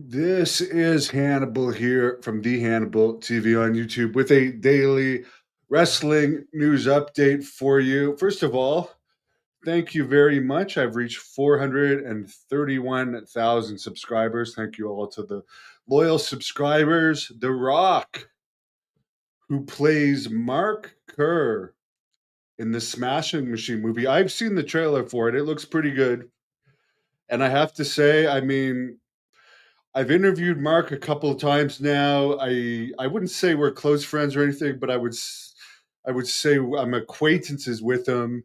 This is Hannibal here from the Hannibal TV on YouTube with a daily wrestling news update for you. First of all, thank you very much. I've reached 431,000 subscribers. Thank you all to the loyal subscribers. The Rock, who plays Mark Kerr in the Smashing Machine movie. I've seen the trailer for it. It looks pretty good. And I have to say, I've interviewed Mark a couple of times now. I wouldn't say we're close friends or anything, but I would say I'm acquaintances with him.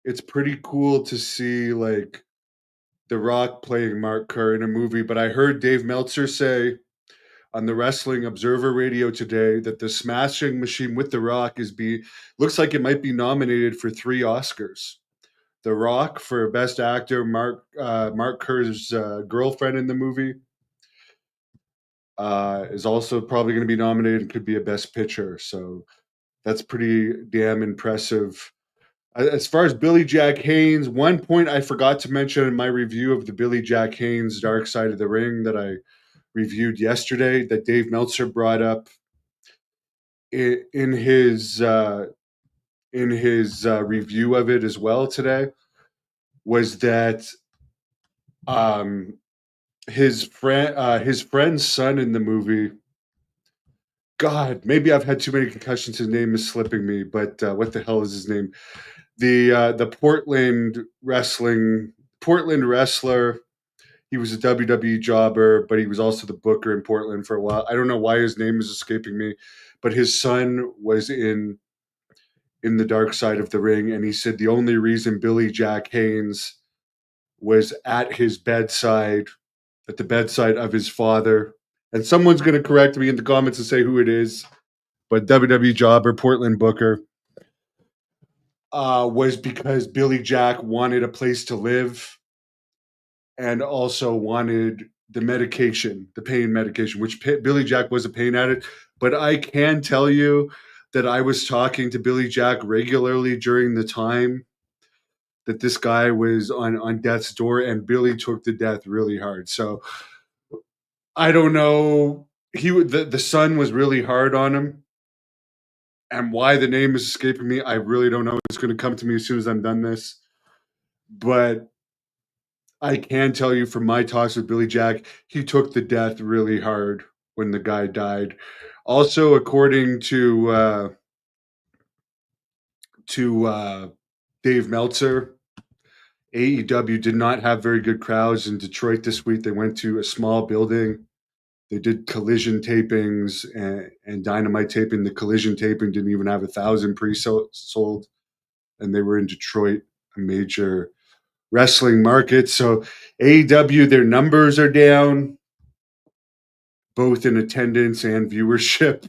It's pretty cool to see like The Rock playing Mark Kerr in a movie. But I heard Dave Meltzer say on the Wrestling Observer Radio today that the Smashing Machine with The Rock looks like it might be nominated for 3 Oscars. The Rock for Best Actor, Mark Kerr's girlfriend in the movie is also probably going to be nominated and could be a Best Picture. So that's pretty damn impressive. As far as Billy Jack Haynes, one point I forgot to mention in my review of the Billy Jack Haynes Dark Side of the Ring that I reviewed yesterday, that Dave Meltzer brought up in his review of it as well today, was that um, his friend's son in the movie. God, maybe I've had too many concussions. His name is slipping me, but what the hell is his name? The Portland wrestler. He was a WWE jobber, but he was also the booker in Portland for a while. I don't know why his name is escaping me, but his son was in the Dark Side of the Ring, and he said the only reason Billy Jack Haynes was at his bedside, at the bedside of his father, and someone's going to correct me in the comments and say who it is, but WWE jobber, Portland booker, was because Billy Jack wanted a place to live and also wanted the medication, the pain medication, which Billy Jack was a pain addict. But I can tell you that I was talking to Billy Jack regularly during the time that this guy was on death's door, and Billy took the death really hard. So I don't know. The son was really hard on him, and why the name is escaping me, I really don't know. It's going to come to me as soon as I'm done this. But I can tell you from my talks with Billy Jack, he took the death really hard when the guy died. Also, according to Dave Meltzer, AEW did not have very good crowds in Detroit this week. They went to a small building. They did collision tapings and dynamite taping. The collision taping didn't even have 1,000 pre-sold, and they were in Detroit, a major wrestling market. So AEW, their numbers are down, both in attendance and viewership.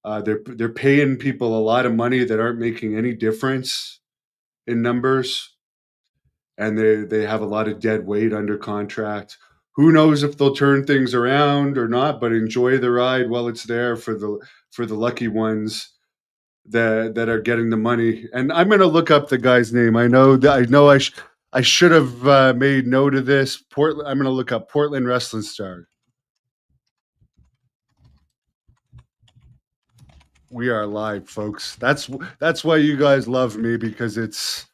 They're paying people a lot of money that aren't making any difference in numbers, and they have a lot of dead weight under contract. Who knows if they'll turn things around or not? But enjoy the ride while it's there for the lucky ones that are getting the money. And I'm going to look up the guy's name. I should have made note of this. Portland. I'm going to look up Portland wrestling star. We are live, folks. That's why you guys love me, because it's,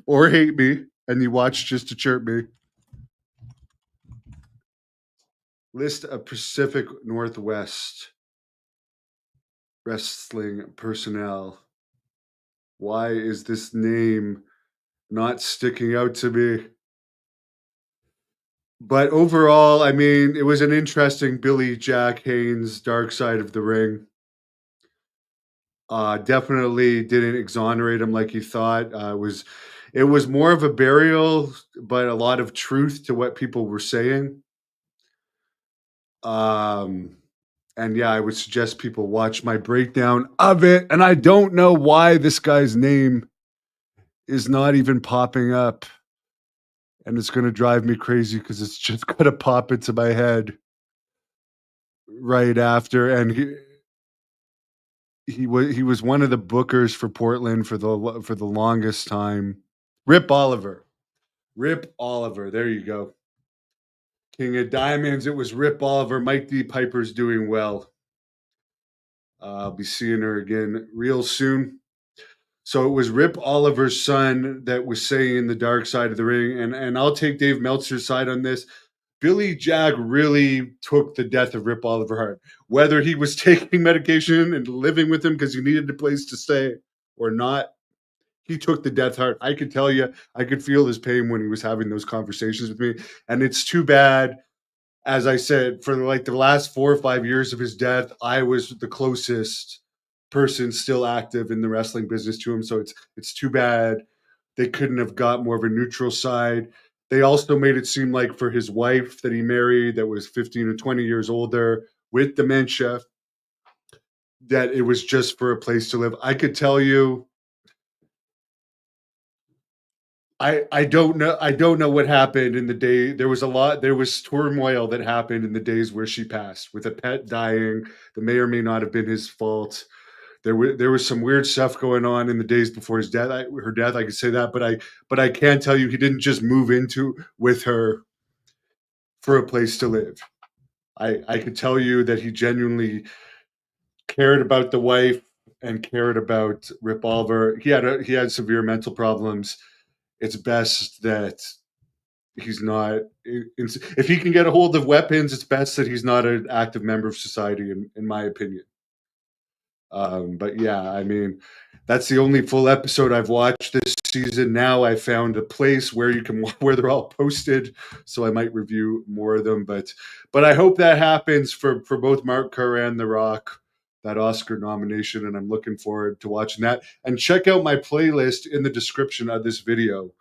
or hate me, and you watch just to chirp me. List of Pacific Northwest wrestling personnel. Why is this name not sticking out to me? But overall, I mean, it was an interesting Billy Jack Haynes Dark Side of the Ring. Definitely didn't exonerate him like he thought. It was more of a burial, but a lot of truth to what people were saying. Um, and yeah, I would suggest people watch my breakdown of it. And I don't know why this guy's name is not even popping up. And it's going to drive me crazy because it's just going to pop into my head right after. And he was one of the bookers for Portland for the longest time. Rip Oliver. There you go. King of Diamonds. It was Rip Oliver. Mike D. Piper's doing well. I'll be seeing her again real soon. So it was Rip Oliver's son that was saying the dark side of the ring, and I'll take Dave Meltzer's side on this. Billy Jack really took the death of Rip Oliver hard. Whether he was taking medication and living with him because he needed a place to stay or not, he took the death hard. I could tell you, I could feel his pain when he was having those conversations with me. And it's too bad, as I said, for like the last 4 or 5 years of his death, I was the closest person still active in the wrestling business to him. So it's too bad they couldn't have got more of a neutral side. They also made it seem like for his wife that he married, that was 15 or 20 years older with dementia, that it was just for a place to live. I could tell you, I don't know. I don't know what happened in the day. There was turmoil that happened in the days where she passed, with a pet dying. That may or may not have been his fault. There was some weird stuff going on in the days before his death. Her death, I could say that, but I can tell you he didn't just move into with her for a place to live. I could tell you that he genuinely cared about the wife and cared about Rip Oliver. He had severe mental problems. It's best that he's not. If he can get a hold of weapons, it's best that he's not an active member of society, in my opinion. But yeah, I mean, that's the only full episode I've watched this season. Now I found a place where you can where they're all posted, so I might review more of them. But I hope that happens for both Mark Kerr and The Rock, that Oscar nomination, and I'm looking forward to watching that. And check out my playlist in the description of this video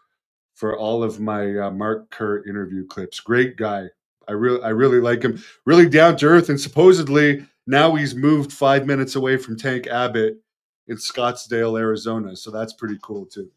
for all of my Mark Kerr interview clips. Great guy. I really like him. Really down to earth, and supposedly now he's moved 5 minutes away from Tank Abbott in Scottsdale, Arizona. So that's pretty cool too.